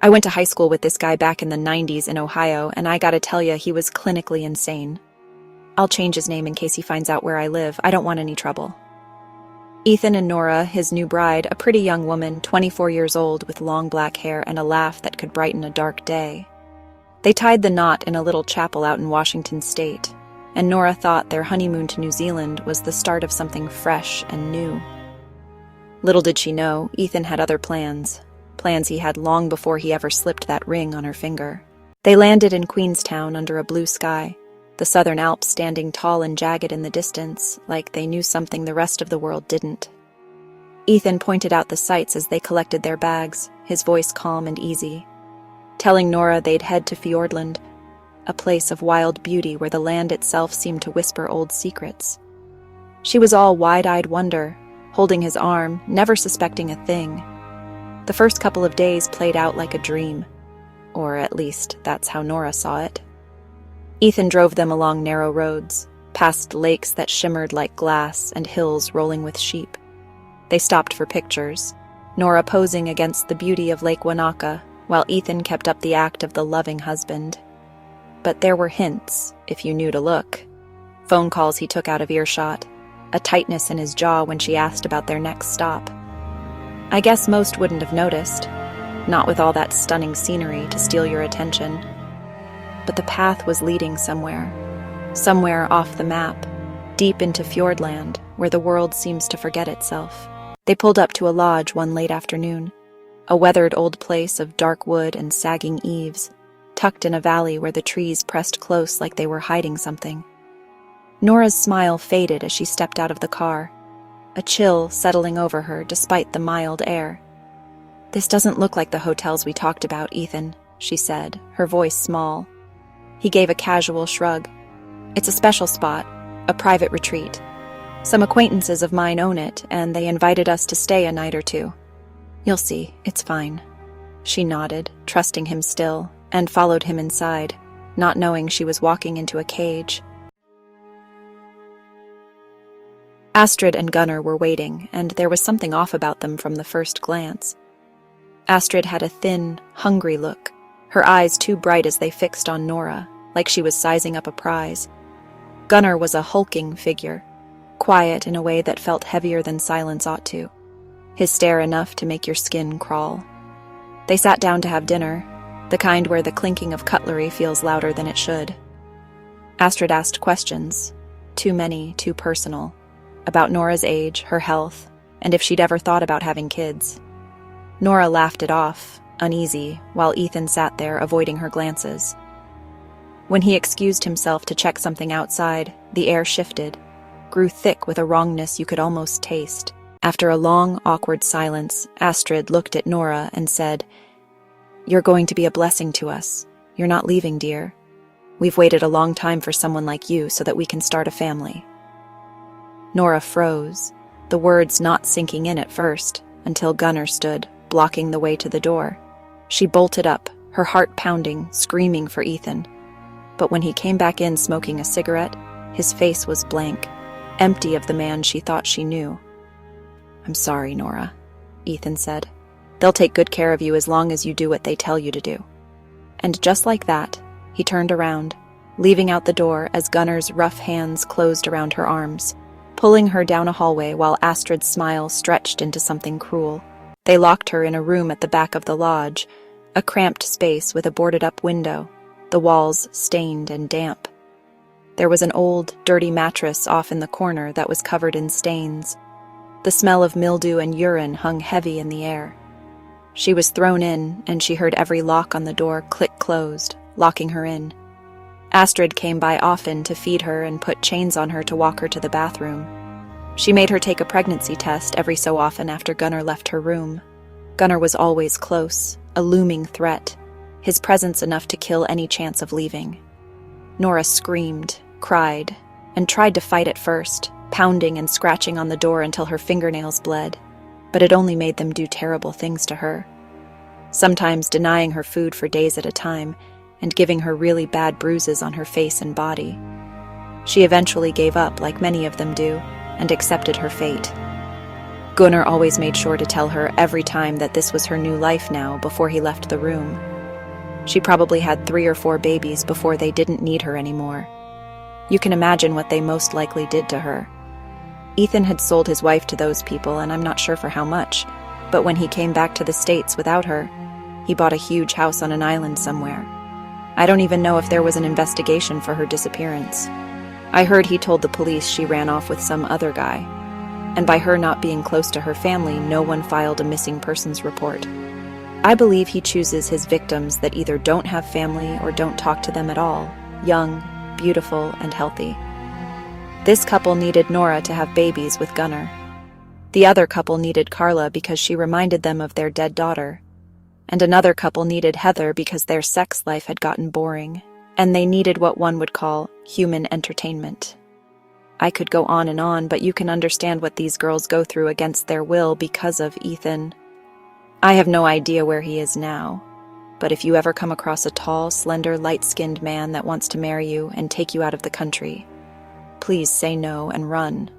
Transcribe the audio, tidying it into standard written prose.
I went to high school with this guy back in the 90s in Ohio, and I gotta tell ya, he was clinically insane. I'll change his name in case he finds out where I live. I don't want any trouble. Ethan and Nora, his new bride, a pretty young woman, 24 years old, with long black hair and a laugh that could brighten a dark day. They tied the knot in a little chapel out in Washington state, and Nora thought their honeymoon to New Zealand was the start of something fresh and new. Little did she know, Ethan had other plans he had long before he ever slipped that ring on her finger. They landed in Queenstown under a blue sky, the southern Alps standing tall and jagged in the distance, like they knew something the rest of the world didn't. Ethan pointed out the sights as they collected their bags, his voice calm and easy, telling Nora they'd head to Fiordland, a place of wild beauty where the land itself seemed to whisper old secrets. She was all wide-eyed wonder, holding his arm, never suspecting a thing. The first couple of days played out like a dream, or at least that's how Nora saw it. Ethan drove them along narrow roads, past lakes that shimmered like glass and hills rolling with sheep. They stopped for pictures, Nora posing against the beauty of Lake Wanaka, while Ethan kept up the act of the loving husband. But there were hints, if you knew to look. Phone calls he took out of earshot, a tightness in his jaw when she asked about their next stop. I guess most wouldn't have noticed, not with all that stunning scenery to steal your attention. But the path was leading somewhere off the map, deep into Fiordland, where the world seems to forget itself. They pulled up to a lodge one late afternoon, a weathered old place of dark wood and sagging eaves, tucked in a valley where the trees pressed close like they were hiding something. Nora's smile faded as she stepped out of the car, a chill settling over her despite the mild air. "This doesn't look like the hotels we talked about, Ethan," she said, her voice small. He gave a casual shrug. "It's a special spot, a private retreat. Some acquaintances of mine own it, and they invited us to stay a night or two. You'll see, it's fine." She nodded, trusting him still, and followed him inside, not knowing she was walking into a cage. Astrid and Gunnar were waiting, and there was something off about them from the first glance. Astrid had a thin, hungry look, her eyes too bright as they fixed on Nora, like she was sizing up a prize. Gunnar was a hulking figure, quiet in a way that felt heavier than silence ought to, his stare enough to make your skin crawl. They sat down to have dinner, the kind where the clinking of cutlery feels louder than it should. Astrid asked questions, too many, too personal, about Nora's age, her health, and if she'd ever thought about having kids. Nora laughed it off, uneasy, while Ethan sat there avoiding her glances. When he excused himself to check something outside, the air shifted, grew thick with a wrongness you could almost taste. After a long, awkward silence, Astrid looked at Nora and said, "You're going to be a blessing to us. You're not leaving, dear. We've waited a long time for someone like you so that we can start a family." Nora froze, the words not sinking in at first, until Gunnar stood, blocking the way to the door. She bolted up, her heart pounding, screaming for Ethan. But when he came back in smoking a cigarette, his face was blank, empty of the man she thought she knew. "I'm sorry, Nora," Ethan said. "They'll take good care of you as long as you do what they tell you to do." And just like that, he turned around, leaving out the door as Gunnar's rough hands closed around her arms, pulling her down a hallway while Astrid's smile stretched into something cruel. They locked her in a room at the back of the lodge, a cramped space with a boarded-up window, the walls stained and damp. There was an old, dirty mattress off in the corner that was covered in stains. The smell of mildew and urine hung heavy in the air. She was thrown in, and she heard every lock on the door click closed, locking her in. Astrid came by often to feed her and put chains on her to walk her to the bathroom. She made her take a pregnancy test every so often after Gunnar left her room. Gunnar was always close, a looming threat, his presence enough to kill any chance of leaving. Nora screamed, cried, and tried to fight at first, pounding and scratching on the door until her fingernails bled, but it only made them do terrible things to her. Sometimes denying her food for days at a time, and giving her really bad bruises on her face and body. She eventually gave up, like many of them do, and accepted her fate. Gunnar always made sure to tell her every time that this was her new life now before he left the room. She probably had 3 or 4 babies before they didn't need her anymore. You can imagine what they most likely did to her. Ethan had sold his wife to those people, and I'm not sure for how much, but when he came back to the States without her, he bought a huge house on an island somewhere. I don't even know if there was an investigation for her disappearance. I heard he told the police she ran off with some other guy, and by her not being close to her family, no one filed a missing persons report. I believe he chooses his victims that either don't have family or don't talk to them at all, young, beautiful, and healthy. This couple needed Nora to have babies with Gunnar. The other couple needed Carla because she reminded them of their dead daughter. And another couple needed Heather because their sex life had gotten boring, and they needed what one would call human entertainment. I could go on, but you can understand what these girls go through against their will because of Ethan. I have no idea where he is now, but if you ever come across a tall, slender, light-skinned man that wants to marry you and take you out of the country, please say no and run.